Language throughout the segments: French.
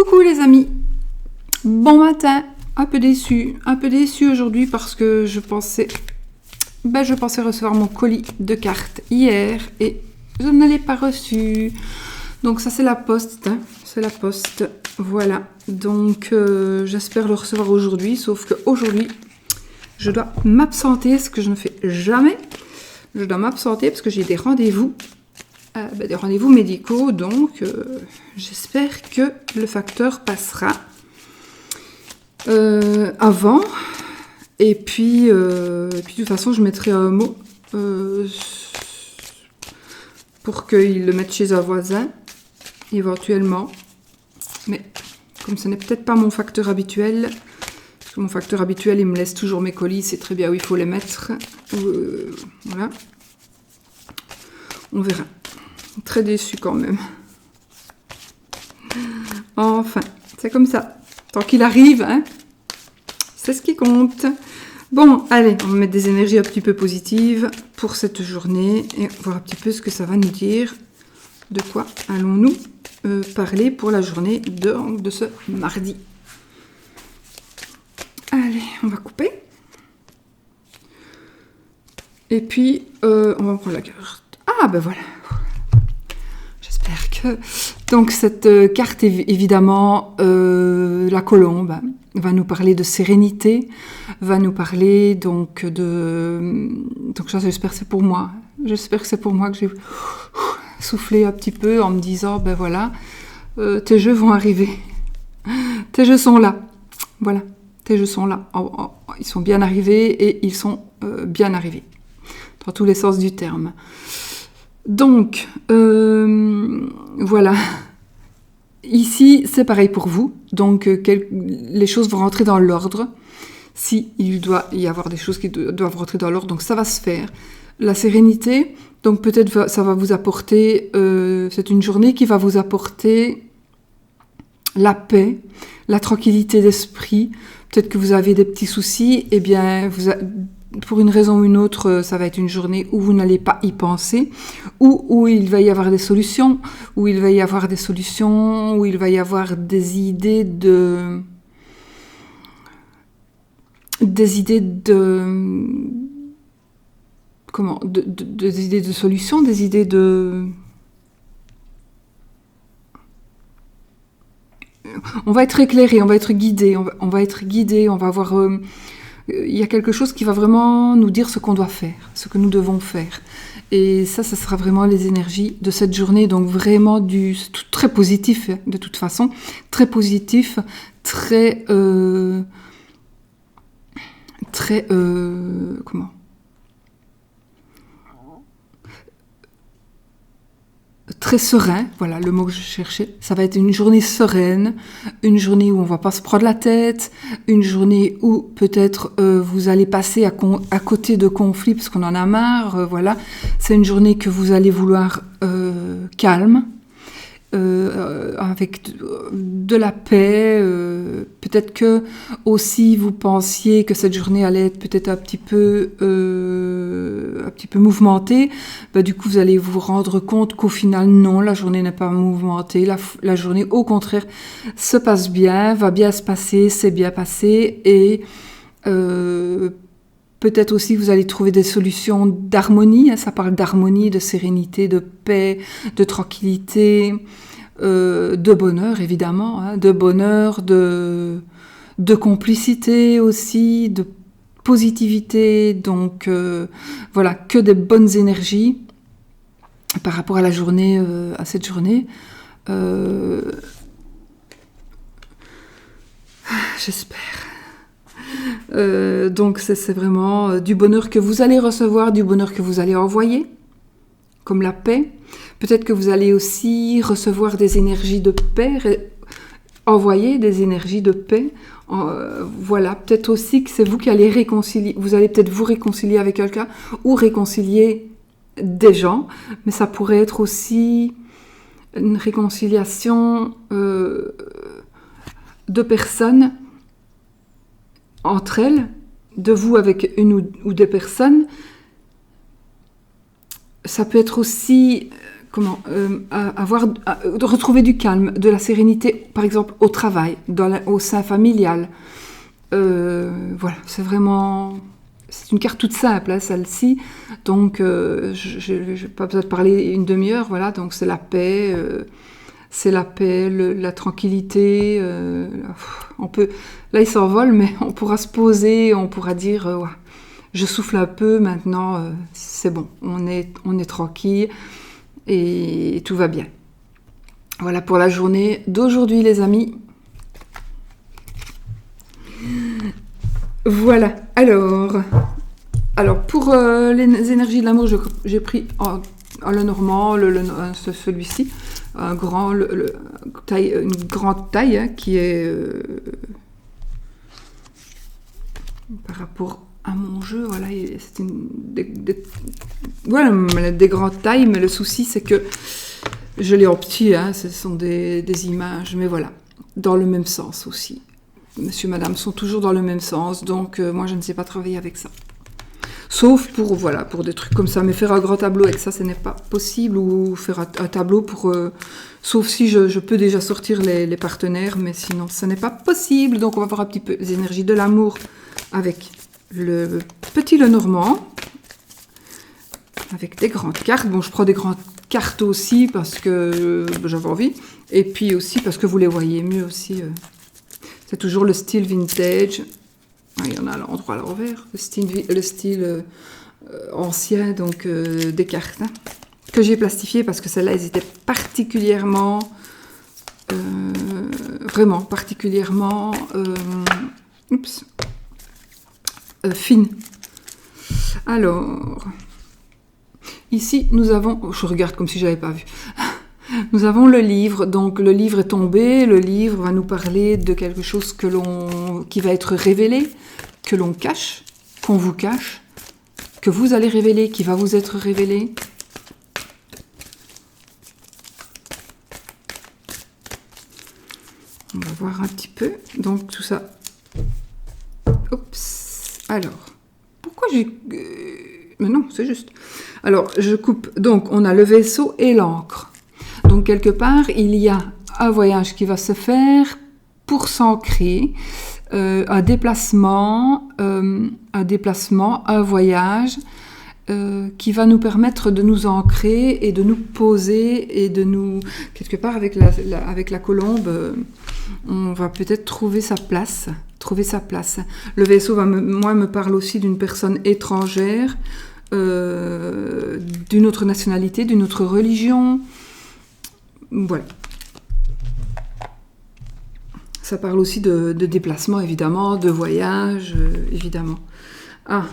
Coucou les amis, bon matin, un peu déçue aujourd'hui parce que je pensais recevoir mon colis de cartes hier et je ne l'ai pas reçu. Donc ça c'est la poste, voilà. Donc j'espère le recevoir aujourd'hui, sauf qu'aujourd'hui je dois m'absenter, ce que je ne fais jamais. Je dois m'absenter parce que j'ai des rendez-vous. Des rendez-vous médicaux, donc j'espère que le facteur passera avant. Et puis de toute façon, je mettrai un mot pour qu'il le mette chez un voisin, éventuellement. Mais comme ce n'est peut-être pas mon facteur habituel, parce que mon facteur habituel, il me laisse toujours mes colis, c'est très bien où il faut les mettre. Voilà. On verra. Très déçue quand même. Enfin, c'est comme ça. Tant qu'il arrive, hein, c'est ce qui compte. Bon, allez, on va mettre des énergies un petit peu positives pour cette journée et voir un petit peu ce que ça va nous dire. De quoi allons-nous parler pour la journée de ce mardi. Allez, on va couper. Et puis, on va prendre la carte. Ah, ben voilà. Donc cette carte, évidemment, la colombe, va nous parler de sérénité, va nous parler donc de... Donc ça, j'espère que c'est pour moi. J'espère que c'est pour moi que j'ai soufflé un petit peu en me disant, ben voilà, tes jeux vont arriver. Tes jeux sont là. Voilà, tes jeux sont là. Ils sont bien arrivés et ils sont bien arrivés. Dans tous les sens du terme. Donc, voilà. Ici, c'est pareil pour vous. Donc, les choses vont rentrer dans l'ordre. Si il doit y avoir des choses qui doivent rentrer dans l'ordre, donc ça va se faire. La sérénité, donc peut-être ça va vous apporter... c'est une journée qui va vous apporter la paix, la tranquillité d'esprit. Peut-être que vous avez des petits soucis, eh bien, pour une raison ou une autre, ça va être une journée où vous n'allez pas y penser, où il va y avoir des solutions, où il va y avoir des idées de solutions, des idées de... On va être éclairé, on va être guidé, on va avoir... il y a quelque chose qui va vraiment nous dire ce qu'on doit faire, ce que nous devons faire. Et ça sera vraiment les énergies de cette journée. Donc vraiment c'est très positif, de toute façon. Très positif, très serein, voilà le mot que je cherchais. Ça va être une journée sereine, une journée où on va pas se prendre la tête, une journée où peut-être vous allez passer à côté de conflits parce qu'on en a marre, voilà. C'est une journée que vous allez vouloir calme, avec de la paix. Peut-être que aussi vous pensiez que cette journée allait être peut-être un petit peu mouvementée. Du coup, vous allez vous rendre compte qu'au final, non, la journée n'est pas mouvementée. La journée, au contraire, se passe bien, va bien se passer, c'est bien passé. Et peut-être aussi vous allez trouver des solutions d'harmonie. Ça parle d'harmonie, de sérénité, de paix, de tranquillité, de bonheur évidemment, de bonheur, de complicité aussi, de positivité. Donc voilà, que des bonnes énergies par rapport à la journée, à cette journée. J'espère. Donc c'est vraiment du bonheur que vous allez recevoir, du bonheur que vous allez envoyer, comme la paix. Peut-être que vous allez aussi recevoir des énergies de paix, envoyer des énergies de paix. Voilà, peut-être aussi que c'est vous qui allez réconcilier. Vous allez peut-être vous réconcilier avec quelqu'un ou réconcilier des gens, mais ça pourrait être aussi une réconciliation de personnes entre elles, de vous avec une ou des personnes. Ça peut être aussi, de retrouver du calme, de la sérénité, par exemple au travail, au sein familial. Voilà, c'est une carte toute simple, hein, celle-ci. Donc, je n'ai pas besoin de parler une demi-heure. Voilà, donc c'est la paix, la tranquillité. Là, il s'envole, mais on pourra se poser, on pourra dire, ouais, je souffle un peu. Maintenant, c'est bon, on est tranquille et tout va bien. Voilà pour la journée d'aujourd'hui, les amis. Voilà, alors pour les énergies de l'amour, j'ai pris le normand, celui-ci, une grande taille, hein, qui est par rapport à mon jeu, voilà, c'est des grandes tailles, mais le souci c'est que je l'ai en petit, hein, ce sont des images, mais voilà, dans le même sens aussi. Monsieur, madame sont toujours dans le même sens, donc moi je ne sais pas travailler avec ça. Sauf pour des trucs comme ça, mais faire un grand tableau avec ça, ce n'est pas possible, ou faire un tableau sauf si je peux déjà sortir les partenaires, mais sinon ce n'est pas possible. Donc on va voir un petit peu les énergies de l'amour avec le petit Lenormand, avec des grandes cartes. Bon, je prends des grandes cartes aussi parce que j'avais envie, et puis aussi parce que vous les voyez mieux aussi. C'est toujours le style vintage. Il y en a à l'endroit à l'envers. Le style ancien, donc des cartes. Hein, que j'ai plastifié parce que celles-là, elles étaient particulièrement... vraiment particulièrement... fines. Alors... Ici, nous avons... Je regarde comme si je n'avais pas vu. Nous avons le livre, donc le livre est tombé, le livre va nous parler de quelque chose qui va être révélé, que l'on cache, qu'on vous cache, que vous allez révéler, qui va vous être révélé. On va voir un petit peu, donc tout ça. Oups, alors, pourquoi j'ai... Mais non, c'est juste. Alors, je coupe, donc on a le vaisseau et l'encre. Donc, quelque part, il y a un voyage qui va se faire pour s'ancrer, un déplacement, un voyage qui va nous permettre de nous ancrer et de nous poser et de nous... Quelque part, avec la colombe, on va peut-être trouver sa place. Le vaisseau, me parle aussi d'une personne étrangère, d'une autre nationalité, d'une autre religion. Voilà. Ça parle aussi de déplacement, évidemment, de voyage, évidemment. Ah,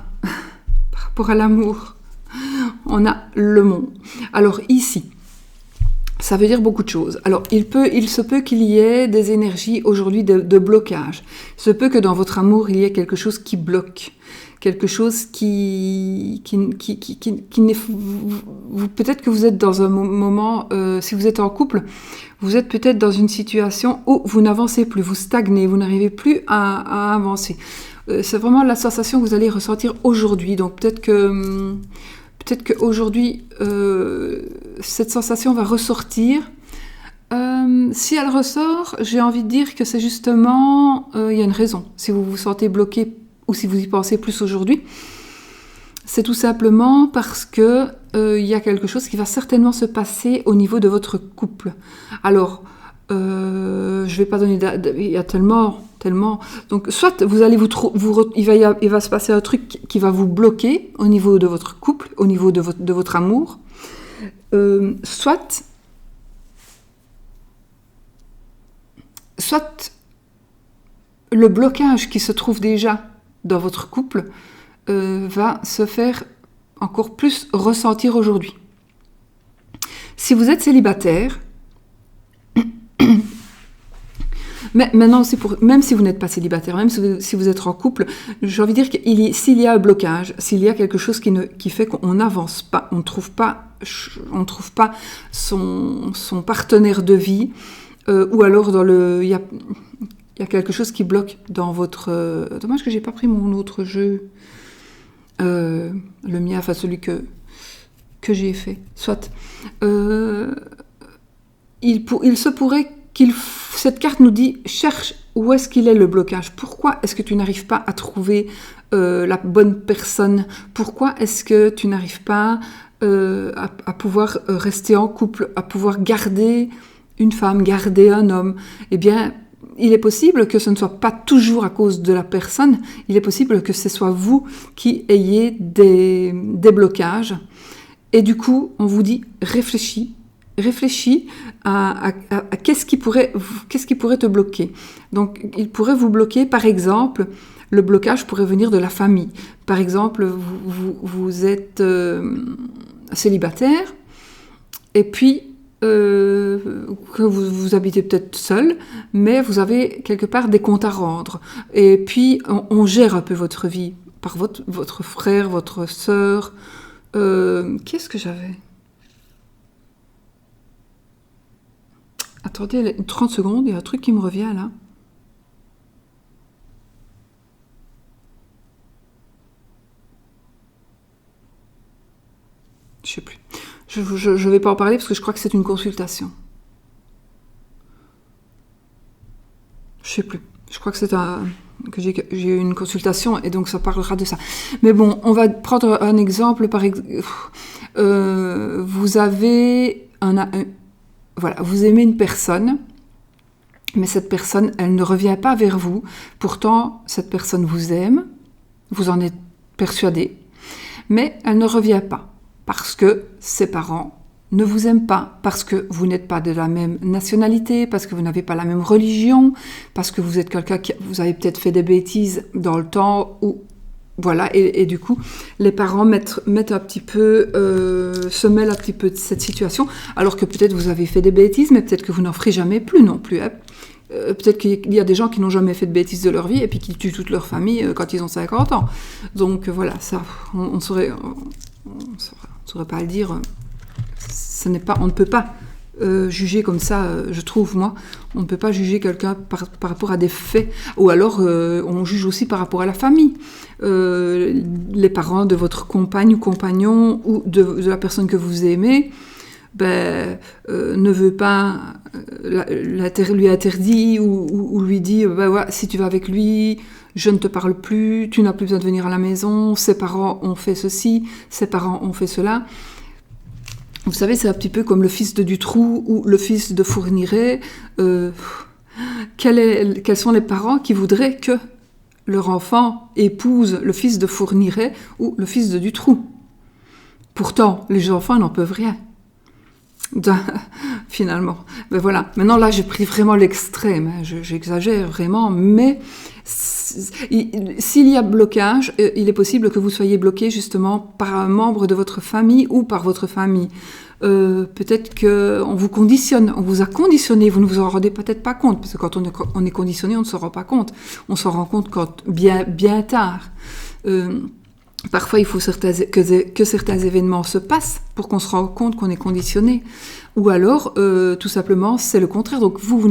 par rapport à l'amour, on a le mont. Alors ici, ça veut dire beaucoup de choses. Alors, il se peut qu'il y ait des énergies aujourd'hui de blocage. Il se peut que dans votre amour, il y ait quelque chose qui bloque. Quelque chose qui n'est... Peut-être que vous êtes dans un moment, si vous êtes en couple, vous êtes peut-être dans une situation où vous n'avancez plus, vous stagnez, vous n'arrivez plus à avancer. C'est vraiment la sensation que vous allez ressentir aujourd'hui. Donc peut-être qu'aujourd'hui, cette sensation va ressortir. Si elle ressort, j'ai envie de dire que c'est justement... il y a une raison. Si vous vous sentez bloqué ou si vous y pensez plus aujourd'hui, c'est tout simplement parce que il y a quelque chose qui va certainement se passer au niveau de votre couple. Alors, je vais pas donner... Il y a tellement... Donc, soit vous allez il va se passer un truc qui va vous bloquer au niveau de votre couple, au niveau de votre amour, soit le blocage qui se trouve déjà dans votre couple va se faire encore plus ressentir aujourd'hui. Si vous êtes célibataire, mais maintenant même si vous n'êtes pas célibataire, même si vous êtes en couple, j'ai envie de dire s'il y a un blocage, s'il y a quelque chose qui fait qu'on n'avance pas, on ne trouve pas son partenaire de vie, ou alors il y a quelque chose qui bloque dans votre... Dommage que j'ai pas pris mon autre jeu. Le mien, enfin celui que que j'ai fait. Soit, il se pourrait cette carte nous dit, cherche où est-ce qu'il est le blocage. Pourquoi est-ce que tu n'arrives pas à trouver la bonne personne? Pourquoi est-ce que tu n'arrives pas à pouvoir rester en couple, à pouvoir garder une femme, garder un homme? Eh bien, il est possible que ce ne soit pas toujours à cause de la personne, il est possible que ce soit vous qui ayez des blocages. Et du coup, on vous dit, réfléchis à qu'est-ce qui pourrait te bloquer. Donc, il pourrait vous bloquer, par exemple, le blocage pourrait venir de la famille. Par exemple, vous êtes célibataire, et puis que vous habitez peut-être seul, mais vous avez quelque part des comptes à rendre. Et puis, on gère un peu votre vie par votre frère, votre sœur. Qu'est-ce que j'avais ? Attendez 30 secondes, il y a un truc qui me revient là. Je sais plus. Je vais pas en parler parce que je crois que c'est une consultation. Je sais plus. Je crois que que j'ai eu une consultation et donc ça parlera de ça. Mais bon, on va prendre un exemple. Vous avez voilà, vous aimez une personne, mais cette personne, elle ne revient pas vers vous. Pourtant, cette personne vous aime, vous en êtes persuadé, mais elle ne revient pas parce que ses parents ne vous aiment pas, parce que vous n'êtes pas de la même nationalité, parce que vous n'avez pas la même religion, parce que vous êtes quelqu'un vous avez peut-être fait des bêtises dans le temps où voilà, et du coup, les parents mettent un petit peu, se mêlent un petit peu de cette situation, alors que peut-être vous avez fait des bêtises, mais peut-être que vous n'en ferez jamais plus non plus. Hein. Peut-être qu'il y a des gens qui n'ont jamais fait de bêtises de leur vie et puis qui tuent toute leur famille quand ils ont 50 ans. Donc voilà, ça, on ne saurait pas le dire. On ne peut pas juger comme ça, je trouve, moi. On ne peut pas juger quelqu'un par rapport à des faits. Ou alors, on juge aussi par rapport à la famille. Les parents de votre compagne ou compagnon ou de la personne que vous aimez ne veut pas lui interdit ou lui dit ouais, si tu vas avec lui, je ne te parle plus, tu n'as plus besoin de venir à la maison, ses parents ont fait ceci, ses parents ont fait cela. Vous savez, c'est un petit peu comme le fils de Dutroux ou le fils de Fourniret. Quels sont les parents qui voudraient que leur enfant épouse le fils de Fourniret ou le fils de Dutroux? Pourtant, les enfants n'en peuvent rien. Finalement. Mais voilà. Maintenant, là, j'ai pris vraiment l'extrême. J'exagère vraiment, mais s'il y a blocage, il est possible que vous soyez bloqué justement par un membre de votre famille ou par votre famille. Peut-être qu'on vous conditionne, on vous a conditionné, vous ne vous en rendez peut-être pas compte, parce que quand on est conditionné, on ne s'en rend pas compte. On s'en rend compte quand bien tard. Parfois, il faut que certains événements se passent pour qu'on se rende compte qu'on est conditionné. Ou alors, tout simplement, c'est le contraire. Donc, vous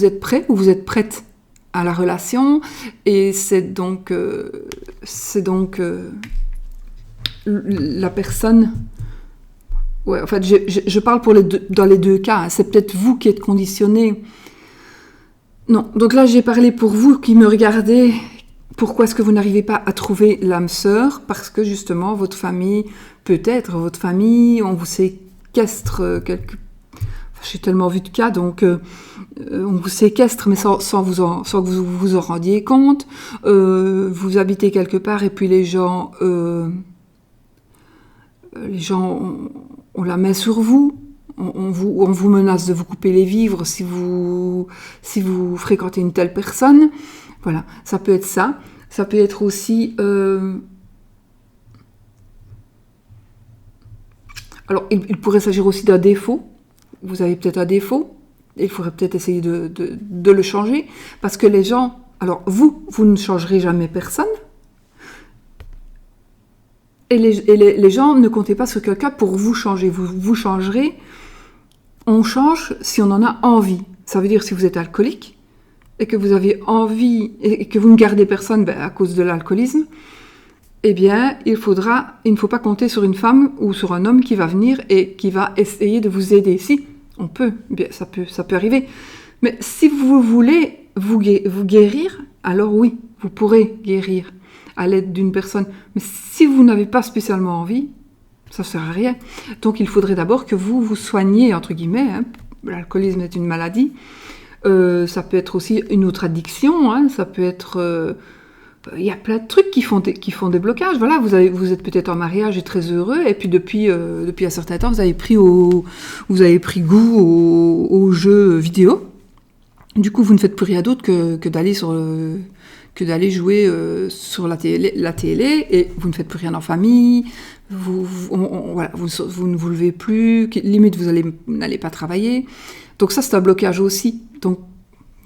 êtes prêt ou vous êtes prête à la relation, et c'est donc la personne... Ouais, en fait, je parle dans les deux cas. Hein. C'est peut-être vous qui êtes conditionné. Non, donc là, j'ai parlé pour vous qui me regardez. Pourquoi est-ce que vous n'arrivez pas à trouver l'âme sœur? Parce que justement, votre famille, on vous séquestre j'ai tellement vu de cas, donc on vous séquestre, mais sans que vous vous en rendiez compte. Vous habitez quelque part et puis les gens on la met sur vous. On vous menace de vous couper les vivres si vous fréquentez une telle personne. Voilà, ça peut être ça. Ça peut être aussi... Alors, il pourrait s'agir aussi d'un défaut. Vous avez peut-être un défaut. Il faudrait peut-être essayer de le changer. Parce que les gens... Alors, vous ne changerez jamais personne. Et les gens ne comptez pas sur quelqu'un pour vous changer. Vous changerez. On change si on en a envie. Ça veut dire si vous êtes alcoolique et que vous avez envie et que vous ne gardez personne à cause de l'alcoolisme, eh bien, il ne faut pas compter sur une femme ou sur un homme qui va venir et qui va essayer de vous aider. Si, on peut, bien, ça peut arriver. Mais si vous voulez vous guérir, alors oui, vous pourrez guérir à l'aide d'une personne. Mais si vous n'avez pas spécialement envie, ça ne sert à rien. Donc il faudrait d'abord que vous vous soigniez, entre guillemets. Hein. L'alcoolisme est une maladie. Ça peut être aussi une autre addiction. Hein. Ça peut être... il y a plein de trucs qui font des blocages. Voilà, vous êtes peut-être en mariage et très heureux, et puis depuis un certain temps, vous avez pris goût aux jeux vidéo. Du coup, vous ne faites plus rien d'autre que d'aller jouer sur la télé, et vous ne faites plus rien en famille. Vous ne vous levez plus. Limite, vous n'allez pas travailler. Donc ça, c'est un blocage aussi. Donc,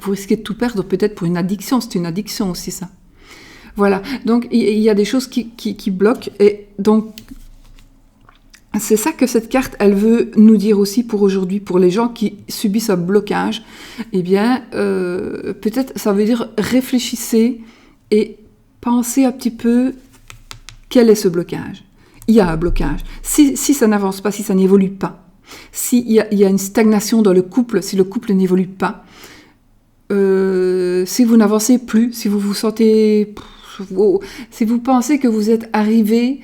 vous risquez de tout perdre peut-être pour une addiction. C'est une addiction aussi, ça. Voilà, donc il y a des choses qui bloquent, et donc c'est ça que cette carte, elle veut nous dire aussi pour aujourd'hui, pour les gens qui subissent un blocage. Eh bien, peut-être ça veut dire réfléchissez et pensez un petit peu quel est ce blocage. Il y a un blocage. Si ça n'avance pas, si ça n'évolue pas, s'il y a une stagnation dans le couple, si le couple n'évolue pas, si vous n'avancez plus, si vous vous sentez... si vous pensez que vous êtes arrivé...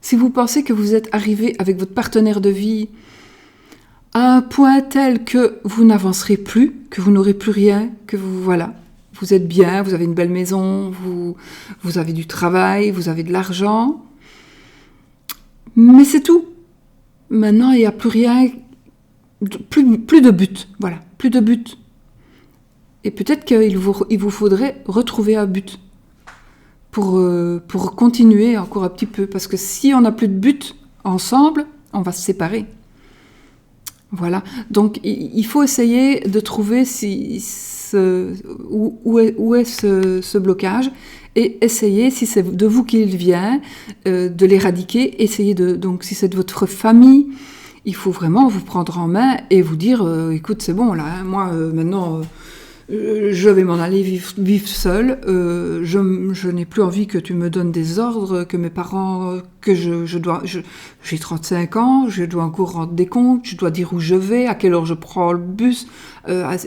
si vous pensez que vous êtes arrivé avec votre partenaire de vie à un point tel que vous n'avancerez plus, que vous n'aurez plus rien, que vous êtes bien, vous avez une belle maison, vous avez du travail, vous avez de l'argent, mais c'est tout. Maintenant, il n'y a plus rien, plus de but, voilà, plus de but. Et peut-être qu'il vous faudrait retrouver un but pour continuer encore un petit peu. Parce que si on n'a plus de but ensemble, on va se séparer. Voilà. Donc, il faut essayer de trouver où est ce blocage, et essayer, si c'est de vous qu'il vient, de l'éradiquer. Donc, si c'est de votre famille, il faut vraiment vous prendre en main et vous dire, écoute, c'est bon, là, hein, moi, maintenant... je vais m'en aller vivre seule. Je n'ai plus envie que tu me donnes des ordres, que mes parents, que j'ai 35 ans, je dois encore rendre des comptes, je dois dire où je vais, à quelle heure je prends le bus, à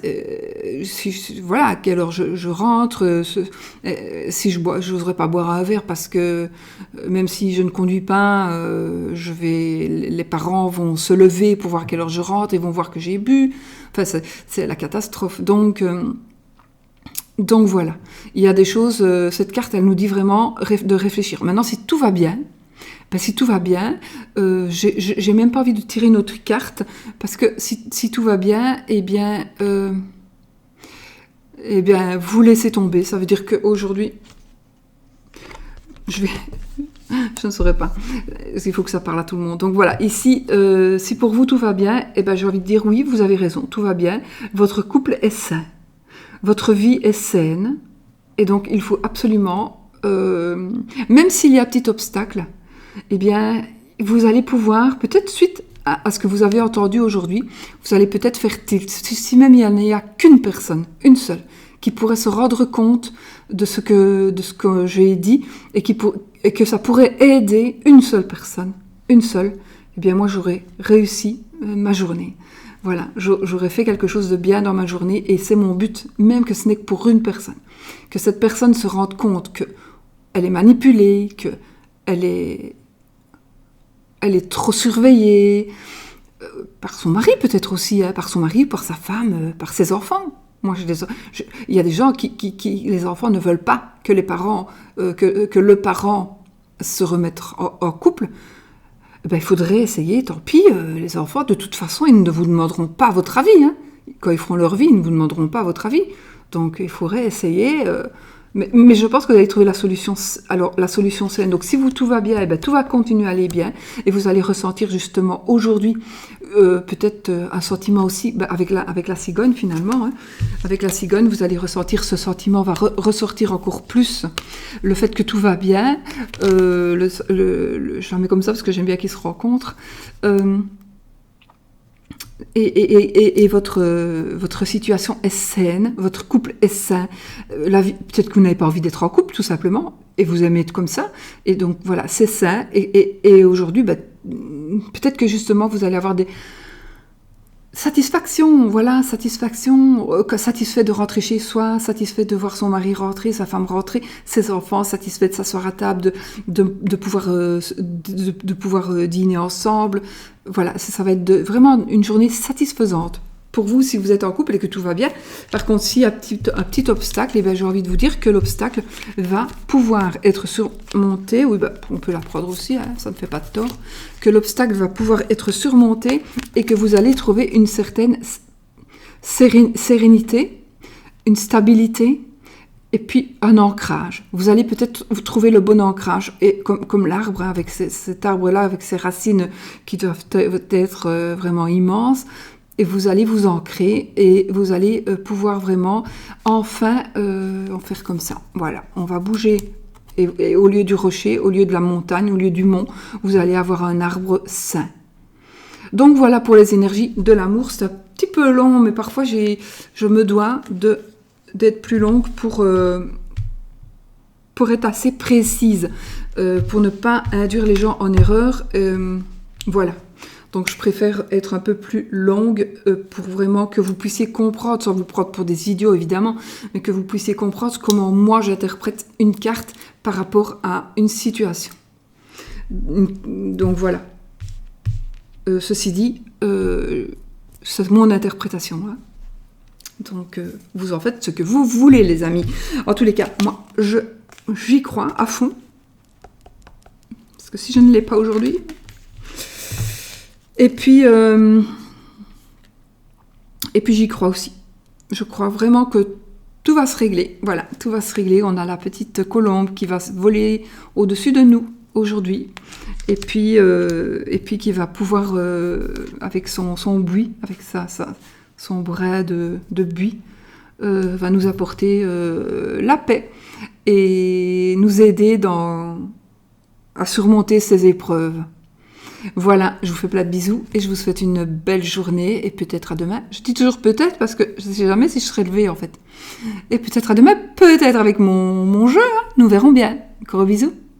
quelle heure je rentre, si je bois, je n'oserais pas boire un verre parce que même si je ne conduis pas, les parents vont se lever pour voir à quelle heure je rentre et vont voir que j'ai bu. Enfin, c'est la catastrophe. Donc voilà, il y a des choses, cette carte, elle nous dit vraiment de réfléchir. Maintenant, si tout va bien, j'ai même pas envie de tirer une autre carte, parce que si tout va bien, eh bien, vous laissez tomber. Ça veut dire qu'aujourd'hui, je ne saurais pas. Il faut que ça parle à tout le monde. Donc voilà, ici, si pour vous tout va bien, eh ben, j'ai envie de dire oui, vous avez raison, tout va bien. Votre couple est sain. Votre vie est saine. Et donc, il faut absolument, même s'il y a un petit obstacle, eh bien, vous allez pouvoir, peut-être suite à ce que vous avez entendu aujourd'hui, vous allez peut-être faire tilt. Si même il n'y a qu'une personne, une seule, qui pourrait se rendre compte de ce que j'ai dit, et que ça pourrait aider une seule personne, eh bien moi j'aurais réussi ma journée. Voilà, j'aurais fait quelque chose de bien dans ma journée, et c'est mon but, même que ce n'est que pour une personne. Que cette personne se rende compte qu'elle est manipulée, qu'elle est trop surveillée, par son mari peut-être aussi, hein, par son mari, par sa femme, par ses enfants. Moi, il y a des gens les enfants ne veulent pas que les parents, que le parent se remette en couple. Ben, il faudrait essayer, tant pis, les enfants, de toute façon, ils ne vous demanderont pas votre avis. Hein. Quand ils feront leur vie, ils ne vous demanderont pas votre avis. Donc, il faudrait essayer. Mais je pense que vous allez trouver la solution saine. Donc, si tout va bien, eh ben, tout va continuer à aller bien. Et vous allez ressentir justement aujourd'hui peut-être un sentiment aussi, avec la cigogne finalement. Hein. Avec la cigogne, vous allez ressentir ce sentiment, va ressortir encore plus. Le fait que tout va bien. Je la mets comme ça parce que j'aime bien qu'ils se rencontrent. et votre situation est saine, votre couple est sain. Peut-être que vous n'avez pas envie d'être en couple, tout simplement, et vous aimez être comme ça. Et donc, voilà, c'est sain. Et aujourd'hui, peut-être que justement, vous allez avoir des satisfactions, satisfait de rentrer chez soi, satisfait de voir son mari rentrer, sa femme rentrer, ses enfants, satisfait de s'asseoir à table, de pouvoir dîner ensemble. Voilà, ça va être vraiment une journée satisfaisante. Pour vous, si vous êtes en couple et que tout va bien. Par contre, s'il y a un petit obstacle, j'ai envie de vous dire que l'obstacle va pouvoir être surmonté. Oui, on peut la prendre aussi, ça ne fait pas de tort. Que l'obstacle va pouvoir être surmonté et que vous allez trouver une certaine sérénité, une stabilité et puis un ancrage. Vous allez peut-être vous trouver le bon ancrage. Et comme l'arbre, avec cet arbre-là, avec ses racines qui doivent être vraiment immenses, et vous allez vous ancrer et vous allez pouvoir vraiment enfin en faire comme ça. Voilà, on va bouger. Et au lieu du rocher, au lieu de la montagne, au lieu du mont, vous allez avoir un arbre sain. Donc voilà pour les énergies de l'amour. C'est un petit peu long, mais parfois je me dois d'être plus longue pour être assez précise, pour ne pas induire les gens en erreur. Voilà. Donc, je préfère être un peu plus longue pour vraiment que vous puissiez comprendre, sans vous prendre pour des idiots évidemment, mais que vous puissiez comprendre comment moi j'interprète une carte par rapport à une situation. Donc voilà. Ceci dit, c'est mon interprétation. Hein. Donc, vous en faites ce que vous voulez, les amis. En tous les cas, moi, j'y crois à fond. Parce que si je ne l'ai pas aujourd'hui... Et puis j'y crois aussi. Je crois vraiment que tout va se régler. Voilà, tout va se régler. On a la petite colombe qui va voler au-dessus de nous aujourd'hui. Et puis qui va pouvoir, avec son buis, avec son bras de buis, va nous apporter la paix et nous aider à surmonter ces épreuves. Voilà, je vous fais plein de bisous et je vous souhaite une belle journée et peut-être à demain. Je dis toujours peut-être parce que je ne sais jamais si je serai levée en fait. Et peut-être à demain, peut-être avec mon jeu, hein. Nous verrons bien. Gros bisous.